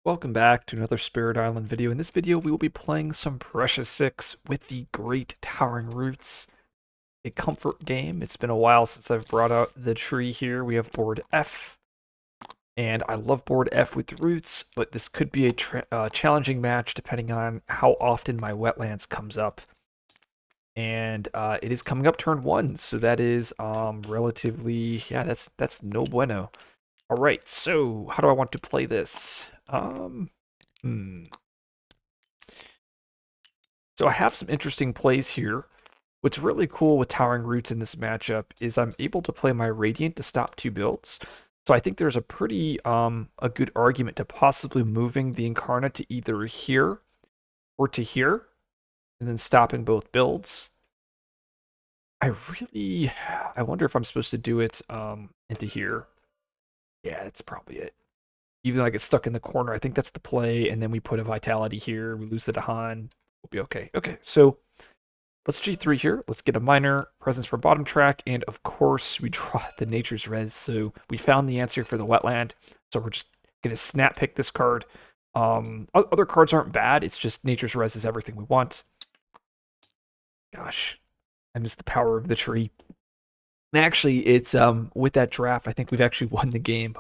Welcome back to another Spirit Island video. In this video, we will be playing some Prussia 6 with the Great Towering Roots, a comfort game. It's been a while since I've brought out the tree here. We have board F, and I love board F with roots, but this could be a challenging match depending on how often my wetlands comes up. And it is coming up turn 1, so that is relatively, yeah, that's no bueno. All right, so how do I want to play this? Hmm. So I have some interesting plays here. What's really cool with Towering Roots in this matchup is I'm able to play my Radiant to stop 2 builds. So I think there's a good argument to possibly moving the Incarnate to either here or to here, and then stopping both builds. I wonder if I'm supposed to do it into here. Yeah, that's probably it. Even though I get stuck in the corner, I think that's the play, and then we put a Vitality here, we lose the Dahan, we'll be okay. Okay, so let's G3 here. Let's get a minor presence for bottom track, and of course we draw the Nature's Res, so we found the answer for the wetland. So we're just gonna snap pick this card. Other cards aren't bad, it's just Nature's Res is everything we want. Gosh, I miss the power of the tree. Actually, it's with that draft, I think we've actually won the game.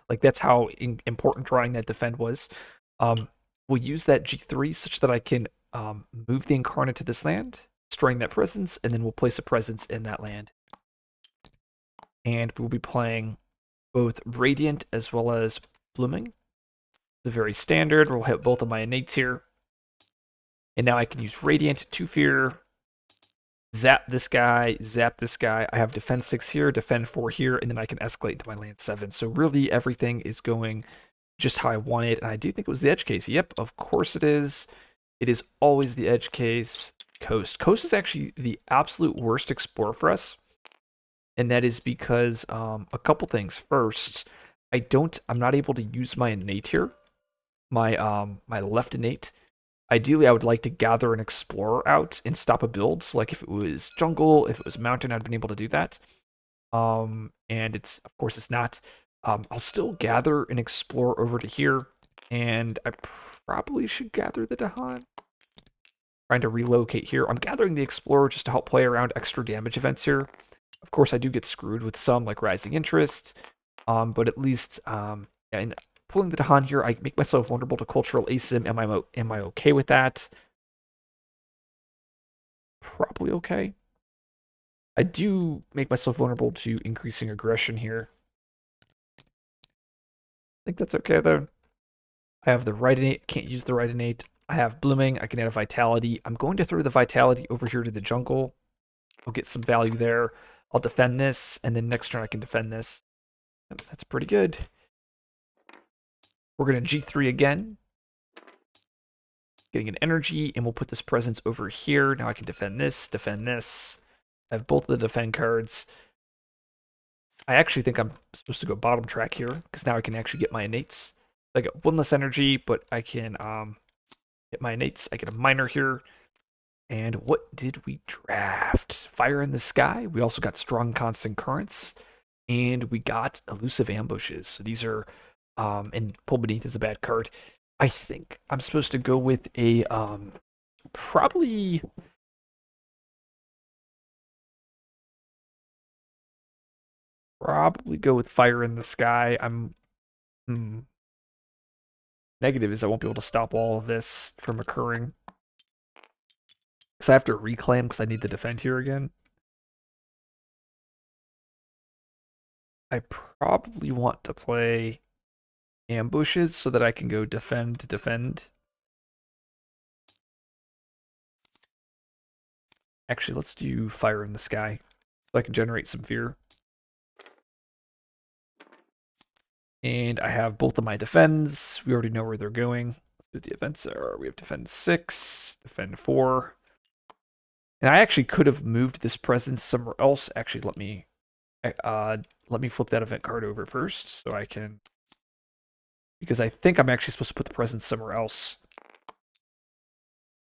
Like that's how important drawing that defend was. We'll use that G3 such that I can move the Incarnate to this land, destroying that presence, and then we'll place a presence in that land. And we'll be playing both Radiant as well as Blooming. It's very standard. We'll hit both of my innates here. And now I can use Radiant, 2 Fear, zap this guy, zap this guy. I have defend 6 here, defend 4 here, and then I can escalate into my land 7. So really everything is going just how I want it. And I do think it was the edge case. Yep, of course it is. It is always the edge case. Coast. Coast is actually the absolute worst explorer for us. And that is because a couple things. First, I'm not able to use my innate here. My left innate. Ideally, I would like to gather an explorer out and stop a build. So like if it was jungle, if it was mountain, I'd been able to do that. And it's, of course, it's not. I'll still gather an explorer over to here, and I probably should gather the Dahan. Trying to relocate here. I'm gathering the explorer just to help play around extra damage events here. Of course, I do get screwed with some like rising interest, but at least and pulling the Dahan here, I make myself vulnerable to cultural asym. Am I okay with that? Probably okay. I do make myself vulnerable to increasing aggression here. I think that's okay though. I have the right innate, can't use the right innate. I have blooming, I can add a vitality. I'm going to throw the vitality over here to the jungle. I'll get some value there. I'll defend this, and then next turn I can defend this. That's pretty good. We're going to G3 again. Getting an energy, and we'll put this presence over here. Now I can defend this, defend this. I have both of the defend cards. I actually think I'm supposed to go bottom track here, because now I can actually get my innates. I get 1 less energy, but I can get my innates. I get a minor here. And what did we draft? Fire in the Sky. We also got Strong Constant Currents. And we got Elusive Ambushes. So these are, and Pull Beneath is a bad card. I think I'm supposed to go with a, probably go with Fire in the Sky. Negative is I won't be able to stop all of this from occurring. Because I have to reclaim because I need to defend here again. I probably want to play ambushes so that I can go defend to defend. Actually, let's do Fire in the Sky so I can generate some fear. And I have both of my defends. We already know where they're going. Let's see what the events are. We have defend 6, defend 4. And I actually could have moved this presence somewhere else. Actually, let me flip that event card over first so I can, because I think I'm actually supposed to put the presence somewhere else.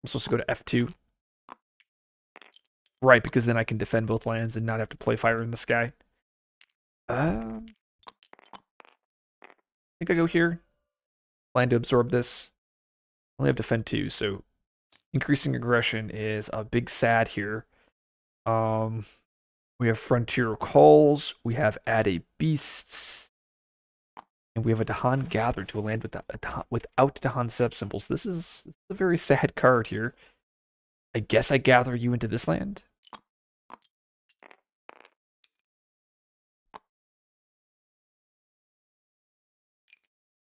I'm supposed to go to F2. Right, because then I can defend both lands and not have to play Fire in the Sky. I think I go here. Plan to absorb this. Only have defend 2, so increasing aggression is a big sad here. Um, we have Frontier Calls, we have Add a Beasts, and we have a Dahan Gather to a land without Dahan setup symbols. This is a very sad card here. I guess I gather you into this land.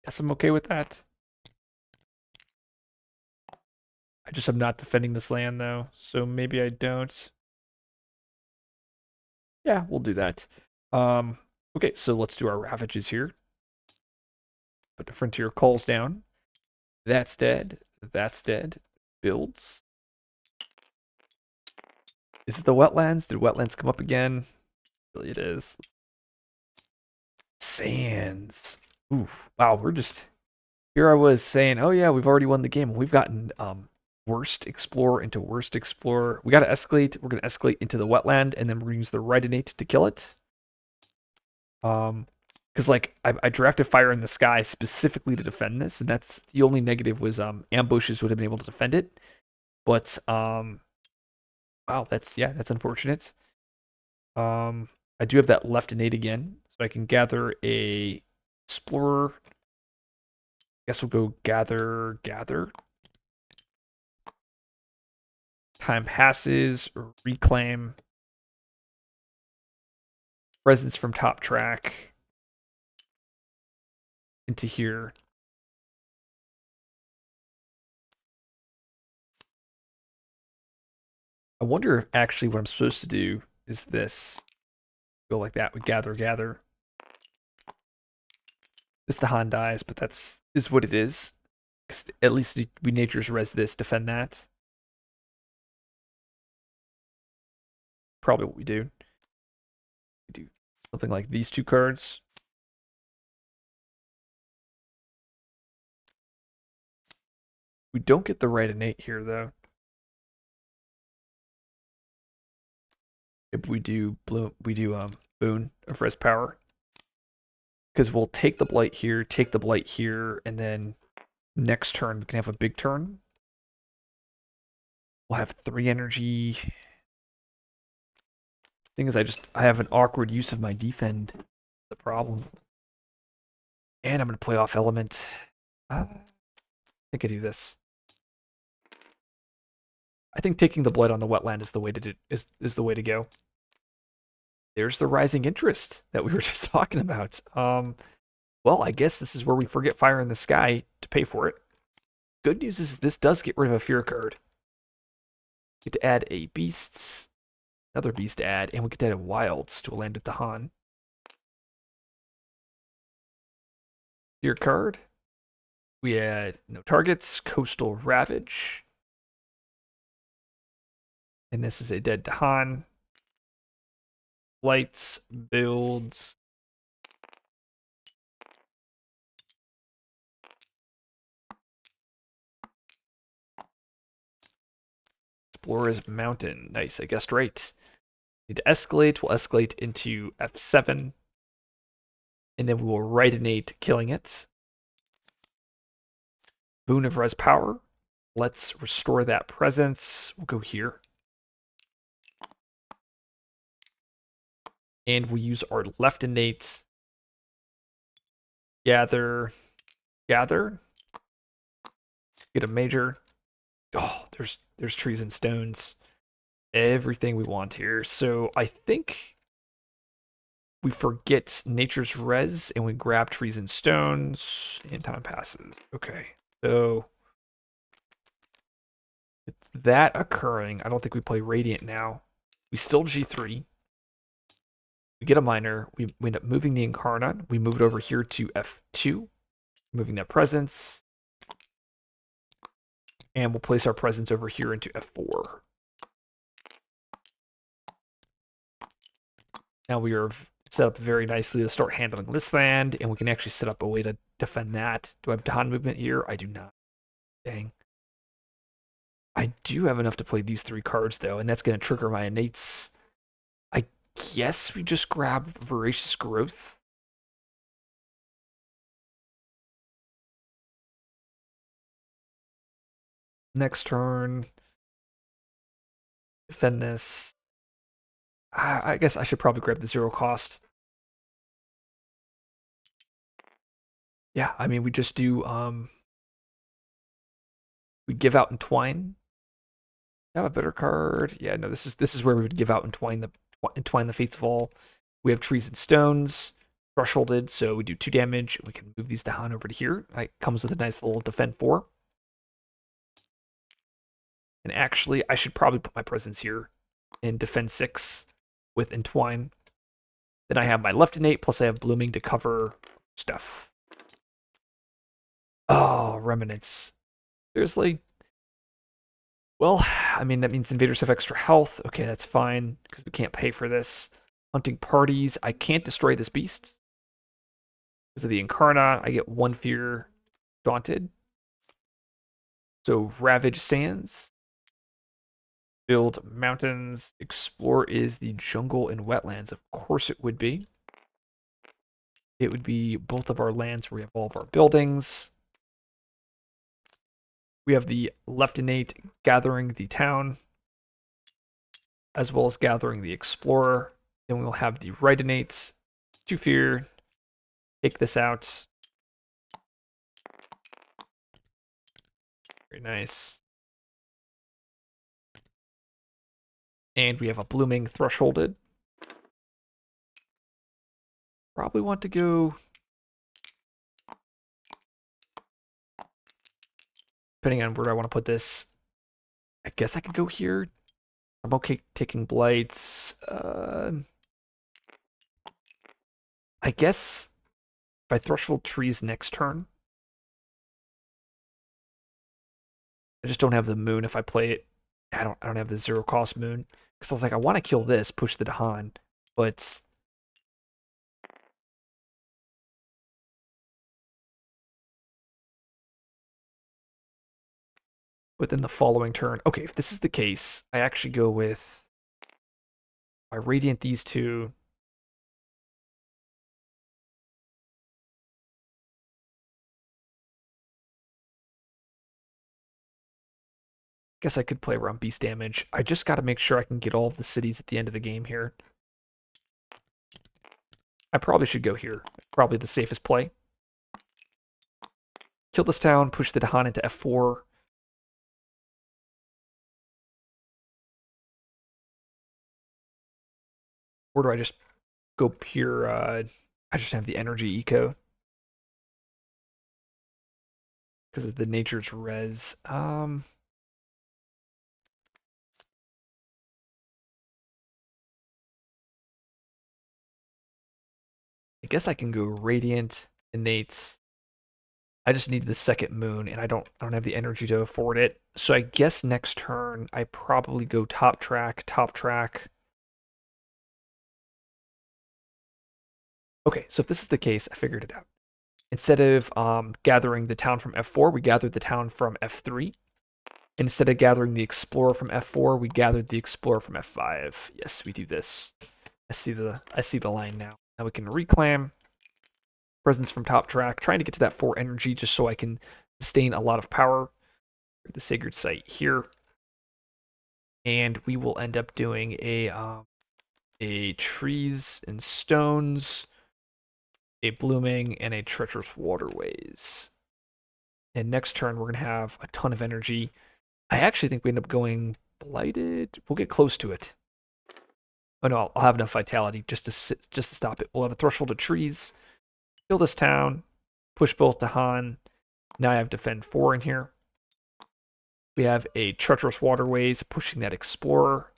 Guess I'm okay with that. I just am not defending this land though, so maybe I don't. Yeah, we'll do that. Okay, so let's do our ravages here. Put the Frontier Calls down. That's dead. That's dead. Builds. Is it the wetlands? Did wetlands come up again? Really, it is. Sands. Oof. Wow, we're just here. I was saying, oh yeah, we've already won the game. We've gotten worst explorer into worst explorer. We got to escalate. We're gonna escalate into the wetland, and then we're gonna use the Rhytonate to kill it. Because like I drafted Fire in the Sky specifically to defend this, and that's the only negative was ambushes would have been able to defend it. But wow, that's unfortunate. I do have that left innate again, so I can gather a explorer. I guess we'll go gather. Time passes, reclaim. Presence from top track into here. I wonder if actually what I'm supposed to do is this. Go like that. We gather. This Dahan dies, but is what it is. At least we nature's res this, defend that. Probably what we do. We do something like these two cards. We don't get the right innate here though. If we do Boon of Res Power. Because we'll take the blight here, and then next turn we can have a big turn. We'll have 3 energy. Thing is, I have an awkward use of my defend. The problem. And I'm gonna play off element. I think I do this. I think taking the blight on the wetland is the way to is the way to go. There's the rising interest that we were just talking about. Well, I guess this is where we forget Fire in the Sky to pay for it. Good news is this does get rid of a fear card. We get to add a beasts, another beast add, and we get to add a wilds to a land at Dahan. Fear card. We add no targets, coastal ravage. And this is a dead Dahan. Lights, builds. Explorer's Mountain. Nice, I guessed right. Need to escalate. We'll escalate into F7. And then we will Rhytonate, killing it. Boon of Res Power. Let's restore that presence. We'll go here. And we use our left innate. Gather. Get a major. Oh, there's trees and stones. Everything we want here. So I think we forget nature's res and we grab trees and stones and time passes. Okay. So with that occurring, I don't think we play Radiant now. We still G3. We get a minor. We end up moving the Incarnate. We move it over here to F2, moving that presence. And we'll place our presence over here into F4. Now we are set up very nicely to start handling this land, and we can actually set up a way to defend that. Do I have Dahan movement here? I do not. Dang. I do have enough to play these 3 cards, though, and that's going to trigger my innates. I guess we just grab Voracious Growth. Next turn, defend this. I guess I should probably grab the 0 cost. Yeah, I mean we just do we give out Entwine. Have a better card. Yeah, no, this is where we would give out Entwine the Fates of All. We have Trees and Stones, thresholded, so we do 2 damage. We can move these down over to here. It comes with a nice little defend 4. And actually, I should probably put my presence here in defend 6 with Entwine. Then I have my left innate, plus I have Blooming to cover stuff. Oh, Remnants. Seriously? Well, I mean, that means invaders have extra health. Okay, that's fine, because we can't pay for this. Hunting parties. I can't destroy this beast. Because of the Incarna, I get 1 fear daunted. So Ravage Sands. Build mountains. Explore is the jungle and wetlands. Of course it would be. It would be both of our lands where we have all of our buildings. We have the left innate gathering the town, as well as gathering the explorer. Then we will have the right innate, 2 fear, take this out. Very nice. And we have a blooming thresholded. Probably want to go, depending on where I want to put this. I guess I could go here. I'm okay taking blights. I guess if I threshold trees next turn, I just don't have the moon if I play it. I don't have the 0 cost moon. Because I was like, I want to kill this, push the Dahan, but within the following turn. Okay, if this is the case, I actually go with I radiant these two. Guess I could play around beast damage. I just got to make sure I can get all of the cities at the end of the game here. I probably should go here. Probably the safest play. Kill this town, push the Dahan into F4. Or do I just go pure, I just have the energy eco. Because of the nature's res. I guess I can go Radiant, Innate. I just need the second moon, and I don't have the energy to afford it. So I guess next turn I probably go top track, top track. Okay, so if this is the case, I figured it out. Instead of gathering the town from F4, we gathered the town from F3. Instead of gathering the explorer from F4, we gathered the explorer from F5. Yes, we do this. I see the line now. Now we can reclaim presence from top track, trying to get to that 4 energy just so I can sustain a lot of power. The sacred site here, and we will end up doing a trees and stones, a blooming, and a treacherous waterways. And next turn we're gonna have a ton of energy. I actually think we end up going blighted. We'll get close to it. Oh no, I'll have enough vitality just to stop it. We'll have a threshold of trees. Kill this town. Push both to Han. Now I have defend 4 in here. We have a treacherous waterways pushing that explorer.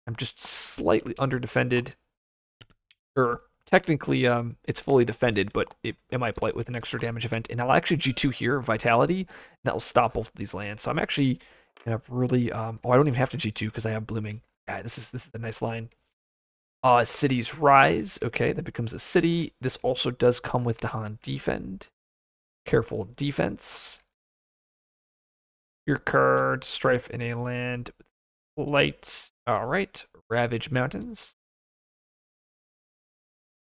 I'm just slightly under defended. Or technically, it's fully defended, but it might blight with an extra damage event. And I'll actually G2 here, vitality, and that will stop both of these lands. So I'm actually gonna really I don't even have to G2 because I have blooming. Yeah, this is a nice line. Cities rise. Okay, that becomes a city. This also does come with Dahan defend. Careful defense. Your card, strife in a land with light. Alright. Ravage mountains.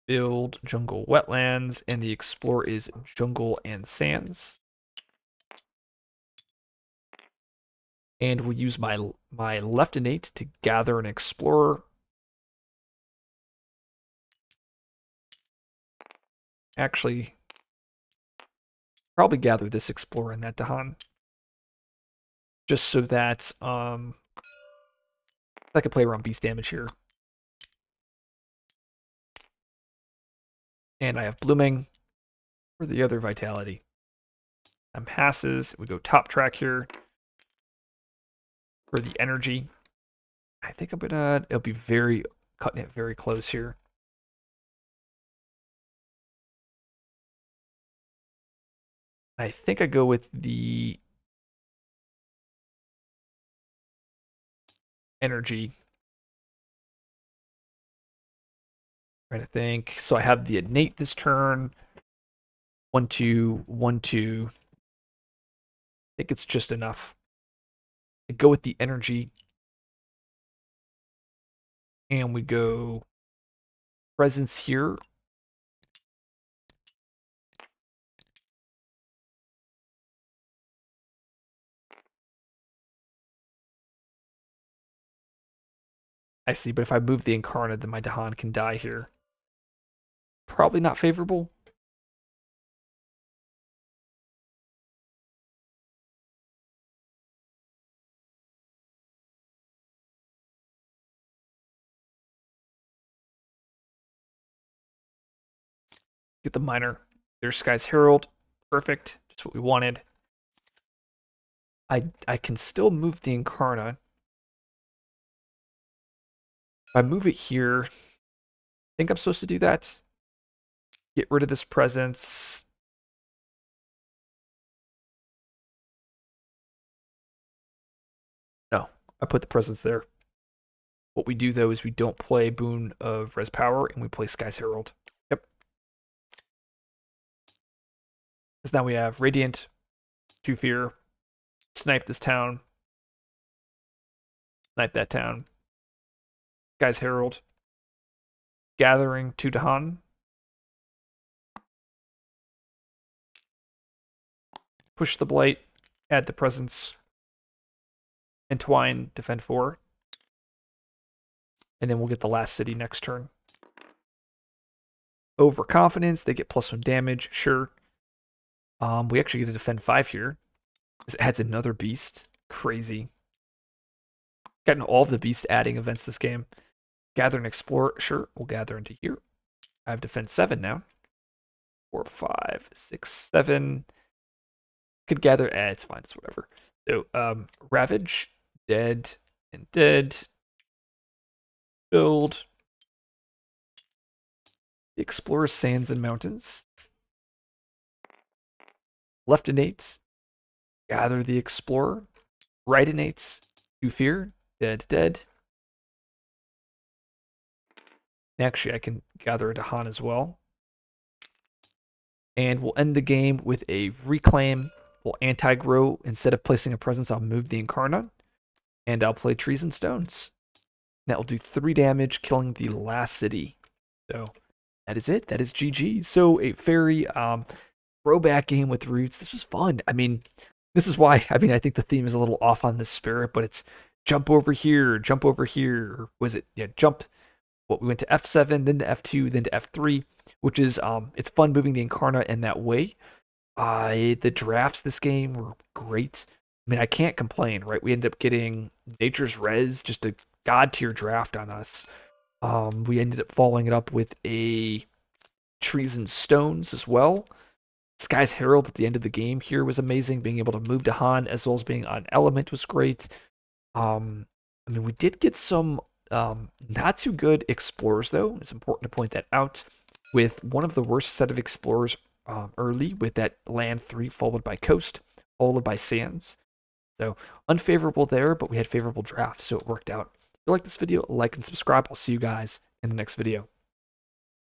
Build jungle wetlands, and the explorer is jungle and sands. And we'll use my left innate to gather an explorer. Actually, probably gather this explorer and that Dahan. Just so that I can play around beast damage here. And I have blooming for the other vitality. Hasses. We go top track here for the energy. I think I'm gonna. It'll be very cutting it very close here. I think I go with the energy. Trying to think. So I have the innate this turn. 1-2, 1-2. I think it's just enough. I go with the energy. And we go presence here. I see, but if I move the Incarnate, then my Dahan can die here. Probably not favorable. Get the Minor. There's Sky's Herald. Perfect. Just what we wanted. I can still move the Incarnate. If I move it here, I think I'm supposed to do that. Get rid of this presence. No, I put the presence there. What we do, though, is we don't play Boon of Res Power, and we play Sky's Herald. Yep. Because now we have Radiant, 2 Fear, snipe this town, snipe that town, Sky's Herald, Gathering, 2 Dahan, push the Blight, add the presence, Entwine, defend 4. And then we'll get the last city next turn. Overconfidence, they get +1 damage, sure. We actually get to defend 5 here. This adds another beast. Crazy. Getting all of the beast adding events this game. Gather and explore, sure. We'll gather into here. I have defend 7 now. 4, 5, 6, 7. Could gather, it's fine, it's whatever. So, Ravage, dead, and dead. Build. Explore sands and mountains. Left innate. Gather the explorer. Right innate. 2 fear. Dead, dead. Actually, I can gather a Dahan as well. And we'll end the game with a reclaim. We'll anti-grow. Instead of placing a presence, I'll move the Incarnate. And I'll play Trees and Stones. That will do 3 damage, killing the last city. So that is it. That is GG. So a very throwback game with roots. This was fun. I mean, this is why, I think the theme is a little off on this spirit, but it's jump over here, jump over here. Or was it, yeah, jump. What, we went to F7, then to F2, then to F3, which is, it's fun moving the Incarnate in that way. The drafts this game were great. I mean, I can't complain, right? We ended up getting Nature's Res, just a god tier draft on us. We ended up following it up with a Trees and Stones as well. Sky's Herald at the end of the game here was amazing. Being able to move to Han as well as being on Element was great. I mean, we did get some not too good explorers, though. It's important to point that out. With one of the worst set of explorers early, with that land 3 followed by coast, followed by sands. So unfavorable there, but we had favorable drafts, so it worked out. If you like this video, like and subscribe. I'll see you guys in the next video.